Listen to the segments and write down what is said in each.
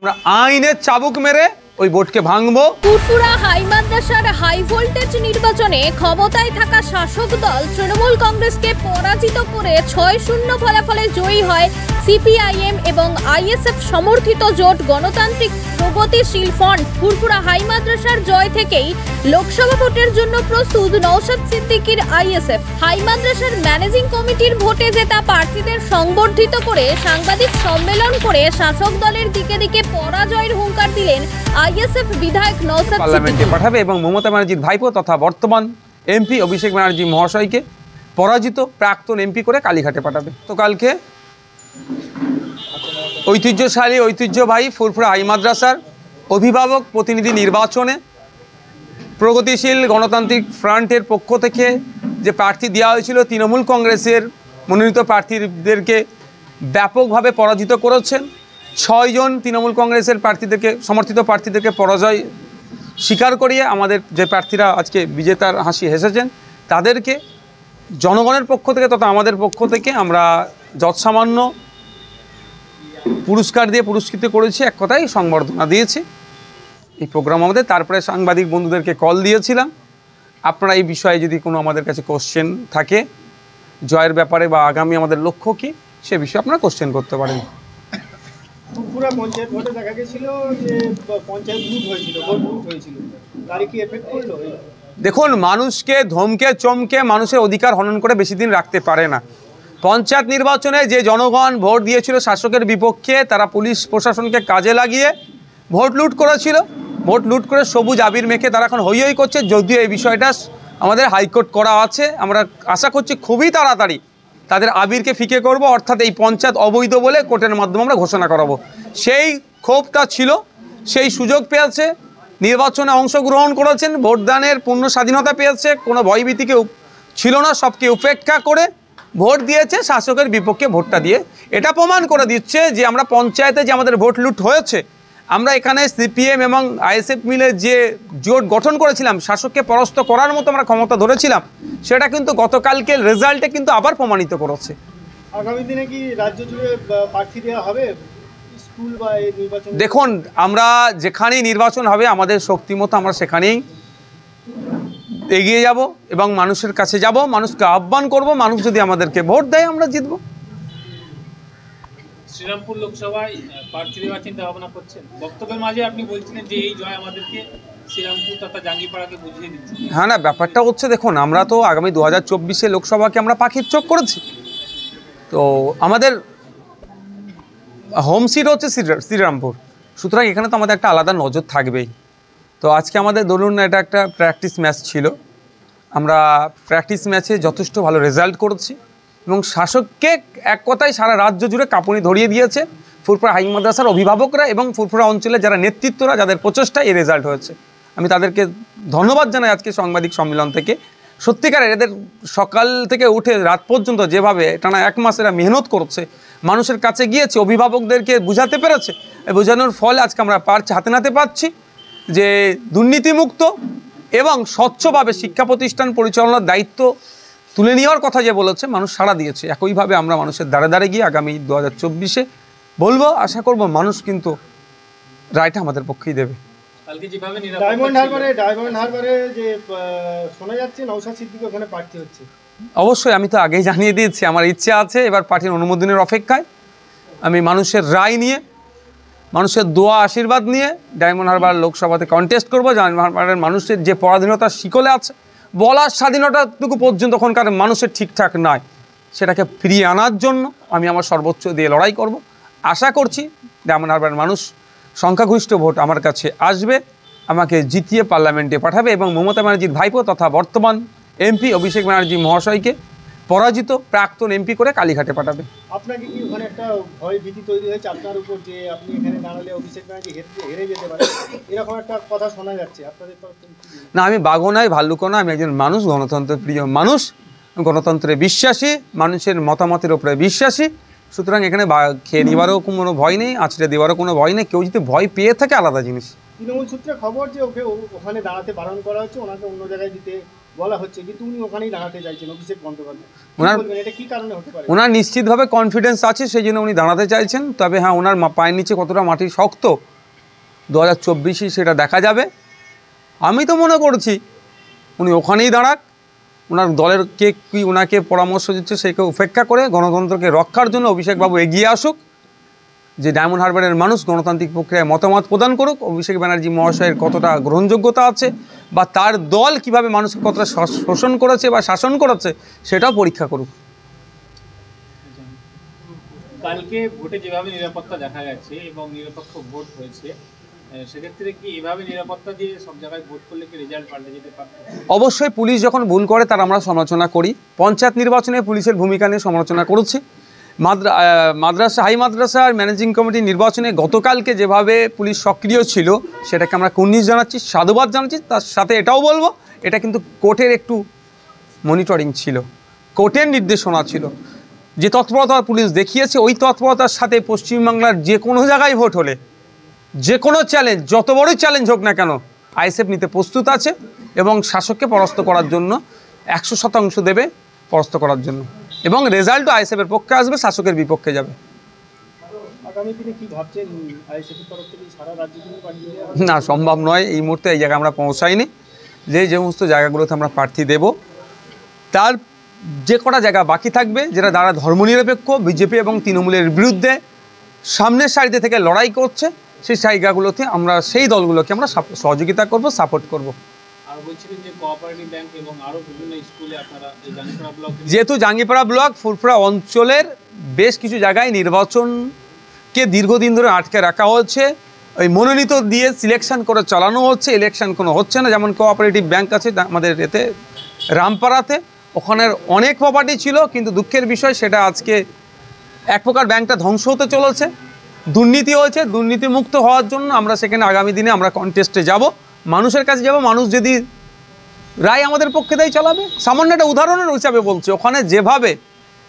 আমরা আইনের চাবুক মেরে ওই ভোটকে ভাঙবো। ফুরফুরা হাই মাদ্রাসার হাই ভোল্টেজ নির্বাচনে ক্ষমতায় থাকা শাসক দল তৃণমূল কংগ্রেসকে পরাজিত করে ৬-০ ফলাফলে জয়ী হয় সিপিআইএম এবং আইএসএফ সমর্থিত জোট গণতান্ত্রিক প্রগতিশীল ফ্রন্ট। ফুরফুরা হাই মাদ্রাসার জয় থেকেই লোকসভা ভোটের জন্য প্রস্তুত নওশাদ সিদ্দিকীর আইএসএফ। হাই মাদ্রাসার ম্যানেজিং কমিটির ভোটে জেতা প্রার্থীদের সংবর্ধিত করে সাংবাদিক সম্মেলন করে শাসক দলের দিকে দিকে পরাজয়ের হুঙ্কার দিলেন আইএসএফ বিধায়ক নওশাদ পার্লামেন্টে পাঠাবে এবং মমতা ব্যানার্জির ভাইপো তথা বর্তমান এমপি অভিষেক ব্যানার্জি মহাশয়কে পরাজিত প্রাক্তন এমপি করে কালীঘাটে পাঠাবে। তো কালকে ঐতিহ্যবাহী ফুরফুরা হাই মাদ্রাসার অভিভাবক প্রতিনিধি নির্বাচনে প্রগতিশীল গণতান্ত্রিক ফ্রন্টের পক্ষ থেকে যে প্রার্থী দেওয়া হয়েছিল তৃণমূল কংগ্রেসের মনোনীত প্রার্থীদেরকে ব্যাপকভাবে পরাজিত করেছেন। ৬ জন তৃণমূল কংগ্রেসের প্রার্থীদেরকে সমর্থিত প্রার্থীদেরকে পরাজয় স্বীকার করিয়ে আমাদের যে প্রার্থীরা আজকে বিজেতার হাসি হেসেছেন তাদেরকে জনগণের পক্ষ থেকে তথা আমাদের পক্ষ থেকে আমরা যৎসামান্য পুরস্কার দিয়ে পুরস্কৃত করেছি, এক কথায় সংবর্ধনা দিয়েছি এই প্রোগ্রাম আমাদের। তারপরে সাংবাদিক বন্ধুদেরকে কল দিয়েছিলাম, আপনারা এই বিষয়ে যদি কোনো আমাদের কাছে কোশ্চেন থাকে জয়ের ব্যাপারে বা আগামী আমাদের লক্ষ্য কী সে বিষয়ে আপনারা কোশ্চেন করতে পারেন। পুরো পঞ্চায়েত ভোটে দেখা গেছিল যে পঞ্চায়েত লুট হয়েছিল, ভোট লুট হয়েছিল, তার কি এফেক্ট করলো? দেখুন, মানুষকে ধমকে চমকে মানুষের অধিকার হনন করে বেশি দিন রাখতে পারে না। পঞ্চায়েত নির্বাচনে যে জনগণ ভোট দিয়েছিল শাসকের বিপক্ষে, তারা পুলিশ প্রশাসনকে কাজে লাগিয়ে ভোট লুট করেছিল। ভোট লুট করে সবুজ আবির মেখে তারা এখন হই হই করছে, যদিও এই বিষয়টা আমাদের হাইকোর্ট করা আছে। আমরা আশা করছি খুবই তাড়াতাড়ি তাদের আবিরকে ফিকে করব, অর্থাৎ এই পঞ্চায়েত অবৈধ বলে কোর্টের মাধ্যমে আমরা ঘোষণা করাবো। সেই ক্ষোভটা ছিল, সেই সুযোগ পেয়েছে, নির্বাচনে অংশগ্রহণ করেছেন, ভোটদানের পূর্ণ স্বাধীনতা পেয়েছে, কোনো ভয়ভীতিকে ছিল না, সবকে উপেক্ষা করে ভোট দিয়েছে, শাসকের বিপক্ষে ভোটটা দিয়ে এটা প্রমাণ করে দিচ্ছে যে আমরা পঞ্চায়েতে যে আমাদের ভোট লুট হয়েছে, আমরা এখানে সিপিএম এবং আইএসএফ মিলে যে জোট গঠন করেছিলাম শাসককে পরাস্ত করার মতো আমরা ক্ষমতা ধরেছিলাম, সেটা কিন্তু গতকালকের রেজাল্টে কিন্তু আবার প্রমাণিত করেছে। আগামী দিনে কি রাজ্য জুড়ে প্রার্থী দেওয়া হবে স্কুল বা এই নির্বাচন? দেখুন, আমরা যেখানেই নির্বাচন হবে আমাদের শক্তিমতো আমরা সেখানেই এগিয়ে যাব এবং মানুষের কাছে যাব, মানুষকে আহ্বান করব, মানুষ যদি আমাদেরকে ভোট দেয় আমরা জিতব। শ্রীরামপুর লোকসভায় প্রার্থী দেওয়ার চিন্তা ভাবনা করছেন, বক্তব্যের মাঝে আপনি বলছিলেন যে এই জয় আমাদেরকে শ্রীরামপুর তথা জাঙ্গিপাড়াকে বুঝিয়ে দিচ্ছে। হ্যাঁ, না, ব্যাপারটা হচ্ছে দেখুন, আমরা তো আগামী 2024-এ লোকসভাকে আমরা পাখির চোখ করেছি। তো আমাদের হোম সিট হচ্ছে শ্রীরামপুর, সুতরাং এখানে তো আমাদের একটা আলাদা নজর থাকবেই। তো আজকে আমাদের ধরুন এটা একটা প্র্যাকটিস ম্যাচ ছিল, আমরা প্র্যাকটিস ম্যাচে যথেষ্ট ভালো রেজাল্ট করেছি এবং শাসককে এক কথায় সারা রাজ্য জুড়ে কাঁপুনি ধরিয়ে দিয়েছে ফুরফুরা হাই মাদ্রাসার অভিভাবকরা এবং ফুরফুরা অঞ্চলে যারা নেতৃত্বরা, যাদের প্রচেষ্টায় এই রেজাল্ট হয়েছে। আমি তাদেরকে ধন্যবাদ জানাই আজকে সাংবাদিক সম্মেলন থেকে। সত্যিকারের এদের সকাল থেকে উঠে রাত পর্যন্ত যেভাবে টানা 1 মাস এরা মেহনত করছে, মানুষের কাছে গিয়েছে, অভিভাবকদেরকে বোঝাতে পেরেছে, বোঝানোর ফলে আজকে আমরা হাতে নাতে পাচ্ছি যে দুর্নীতিমুক্ত এবং স্বচ্ছভাবে শিক্ষা প্রতিষ্ঠান পরিচালনার দায়িত্ব তুলে নেওয়ার কথা যে বলেছে, মানুষ সাড়া দিয়েছে। একইভাবে আমরা মানুষের দ্বারে দ্বারে গিয়ে আগামী 2024-এ বলবো, আশা করব মানুষ কিন্তু রায়টা আমাদের পক্ষেই দেবে। ডায়মন্ড হারবারে যে শোনা যাচ্ছে নওশাদ সিদ্দিকী ওখানে প্রার্থী হচ্ছে। অবশ্যই, আমি তো আগেই জানিয়ে দিয়েছি আমার ইচ্ছা আছে, এবার পার্টির অনুমোদনের অপেক্ষায়। আমি মানুষের রায় নিয়ে, মানুষের দোয়া আশীর্বাদ নিয়ে ডায়মন্ড হারবার লোকসভাতে কন্টেস্ট করবো। ডায়মন্ড হারবারের মানুষের যে পরাধীনতার শিকলে আছে, বলার স্বাধীনতাটুকু পর্যন্ত ওখানকার মানুষের ঠিকঠাক নয়, সেটাকে ফিরিয়ে আনার জন্য আমি আমার সর্বোচ্চ দিয়ে লড়াই করব। আশা করছি ডায়মন্ড হারবারের মানুষ সংখ্যাগরিষ্ঠ ভোট আমার কাছে আসবে, আমাকে জিতিয়ে পার্লামেন্টে পাঠাবে এবং মমতা ব্যানার্জির ভাইপো তথা বর্তমান এমপি অভিষেক ব্যানার্জি মহাশয়কে পরাজিত প্রাক্তন এমপি করে কালীঘাটে পাঠাবে। আপনাকে কি ওখানে একটা ভয় ভীতি তৈরি হয়েছে আপনার উপর যে আপনি এখানে দাঁড়ালে অভিষেক ব্যানার্জি হেরে যেতে পারে, এরকম একটা কথা শোনা যাচ্ছে আপনাদের তরফ থেকে? না, আমি বাঘও নয়, ভাল্লুকও নয়, আমি একজন মানুষ, গণতন্ত্রের প্রিয় মানুষ, গণতন্ত্রে বিশ্বাসী, মানুষের মতামতের উপরে বিশ্বাসী। সুতরাং এখানে খেয়ে নেওয়ারও কোনো ভয় নেই, আছড়ে দেওয়ারও কোনো ভয় নেই। কেউ যদি ভয় পেয়ে থাকে আলাদা জিনিস। তৃণমূল সূত্রে খবর যে ওকে ওখানে দাঁড়াতে বারণ করা হচ্ছে, ওনাকে অন্য জায়গায় দিতে বলা হচ্ছে, কিন্তু উনি ওখানেই দাঁড়াতে চাইছেন, অভিষেক বন্দ্যোপাধ্যায়। কি ওনার- বলবেন, এটা কি কারণে হতে পারে? ওনার নিশ্চিতভাবে কনফিডেন্স আছে, সেই জন্য উনি দাঁড়াতে চাইছেন। তবে হ্যাঁ, ওনার পায়ের নিচে কতটা মাটি শক্ত 2024 সেটা দেখা যাবে। আমি তো মনে করছি উনি ওখানেই দাঁড়াক, ওনার দলের কে কী ওনাকে পরামর্শ দিচ্ছে সেকে উপেক্ষা করে গণতন্ত্রকে রক্ষার জন্য অভিষেকবাবু এগিয়ে আসুক। যে ডায়মন্ড হারবারের মানুষ গণতান্ত্রিক প্রক্রিয়ায় মতামত প্রদান করুক, অভিষেক ব্যানার্জি মহাশয়ের কতটা গ্রহণযোগ্যতা আছে বা তার দল কিভাবে মানুষকে কতটা শোষণ করেছে বা শাসন করেছে সেটাও পরীক্ষা করুক। কালকে ভোটে যেভাবে নিরাপত্তা দেখা গেছে এবং নিরপেক্ষ ভোট হয়েছে, সেক্ষেত্রে কি এভাবে নিরাপত্তা দিয়ে সব জায়গায় ভোট করলে কি রেজাল্ট পাল্টে যেতে পারত? অবশ্যই পুলিশ যখন ভুল করে তার আমরা সমালোচনা করি। পঞ্চায়েত নির্বাচনে পুলিশের ভূমিকা নিয়ে সমালোচনা করেছি। মাদ্রাসা হাই মাদ্রাসার ম্যানেজিং কমিটি নির্বাচনে গতকালকে যেভাবে পুলিশ সক্রিয় ছিল সেটাকে আমরা কুর্নিশ জানাচ্ছি, সাধুবাদ জানাচ্ছি। তার সাথে এটাও বলবো, এটা কিন্তু কোর্টের একটু মনিটরিং ছিল, কোর্টের নির্দেশনা ছিল। যে তৎপরতা পুলিশ দেখিয়েছে ওই তৎপরতার সাথে পশ্চিমবাংলার যে কোনো জায়গায় ভোট হলে যে কোনো চ্যালেঞ্জ, যত বড়ই চ্যালেঞ্জ হোক না কেন, আইএসএফ নিতে প্রস্তুত আছে এবং শাসককে পরাস্ত করার জন্য 100% দেবে পরাস্ত করার জন্য, এবং রেজাল্টও আইএসএফের পক্ষে আসবে, শাসকের বিপক্ষে যাবে। আগামী দিনে কি ভাবছেন, আইএসএফের তরফ থেকে সারা রাজ্য জুড়ে পাঠিয়ে দেওয়া? না, সম্ভব নয় এই মুহূর্তে, এই জায়গায় আমরা পৌঁছাইনি। যে সমস্ত জায়গাগুলোতে আমরা প্রার্থী দেব তার যে কটা জায়গা বাকি থাকবে যেটা দ্বারা ধর্মনিরপেক্ষ বিজেপি এবং তৃণমূলের বিরুদ্ধে সামনের সারিতে থেকে লড়াই করছে, সেই জায়গাগুলোতে আমরা সেই দলগুলোকে আমরা সহযোগিতা করব, সাপোর্ট করব। আর বলছিলেন যে কোঅপারেটিভ ব্যাংক এবং আরও বিভিন্ন স্কুলে আপনারা এই জাঙ্গিপাড়া ব্লক, যেহেতু জাঙ্গিপাড়া ব্লক ফুরফুরা অঞ্চলের বেশ কিছু জায়গায় নির্বাচনকে দীর্ঘদিন ধরে আটকে রাখা হচ্ছে, ওই মনোনীত দিয়ে সিলেকশন করে চালানো হচ্ছে, ইলেকশন কোনো হচ্ছে না। যেমন কোঅপারেটিভ ব্যাংক আছে আমাদের এতে রামপাড়াতে, ওখানের অনেক প্রপার্টি ছিল, কিন্তু দুঃখের বিষয় সেটা আজকে এক প্রকার ব্যাংকটা ধ্বংস হতে চলেছে, দুর্নীতি হয়েছে। দুর্নীতিমুক্ত হওয়ার জন্য আমরা সেখানে আগামী দিনে আমরা কন্টেস্টে যাব, মানুষের কাছে যাব। মানুষ যদি রায় আমাদের পক্ষে দেয় চালাবে। সামান্য একটা উদাহরণের হিসাবে বলছি, ওখানে যেভাবে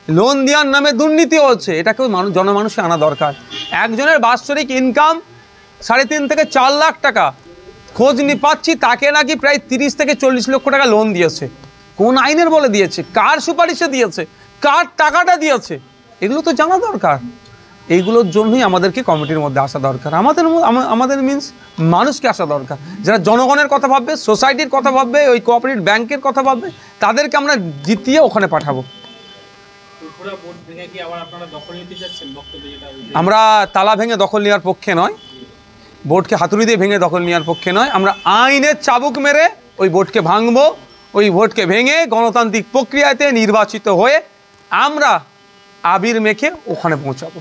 লোন দেওয়ার নামে দুর্নীতি হচ্ছে এটাকেও জনমানুষে আনা দরকার। একজনের বাৎসরিক ইনকাম 3.5 থেকে 4 লাখ টাকা, খোঁজ নিয়ে পাচ্ছি তাকে নাকি প্রায় 30 থেকে 40 লক্ষ টাকা লোন দিয়েছে। কোন আইনের বলে দিয়েছে, কার সুপারিশে দিয়েছে, কার টাকাটা দিয়েছে, এগুলো তো জানা দরকার। এইগুলোর জন্যই আমাদেরকে কমিটির মধ্যে আসা দরকার। আমাদের মিনস মানুষকে আসা দরকার, যারা জনগণের কথা ভাববে, সোসাইটির কথা ভাববে, ওই কোঅপারেটিভ ব্যাংকের কথা ভাববে, তাদেরকে আমরা জিতিয়ে ওখানে পাঠাবো। পুরো ভোট ভেঙে কি আবার আপনারা দখল নিতে যাচ্ছেন? বক্তব্য যেটা আমরা তালা ভেঙে দখল নেওয়ার পক্ষে নয়, বোর্ডকে হাতুড়ি দিয়ে ভেঙে দখল নেওয়ার পক্ষে নয়। আমরা আইনের চাবুক মেরে ওই বোর্ডকে ভাঙবো, ওই ভোটকে ভেঙে গণতান্ত্রিক প্রক্রিয়াতে নির্বাচিত হয়ে আমরা আবির মেখে ওখানে পৌঁছাবো।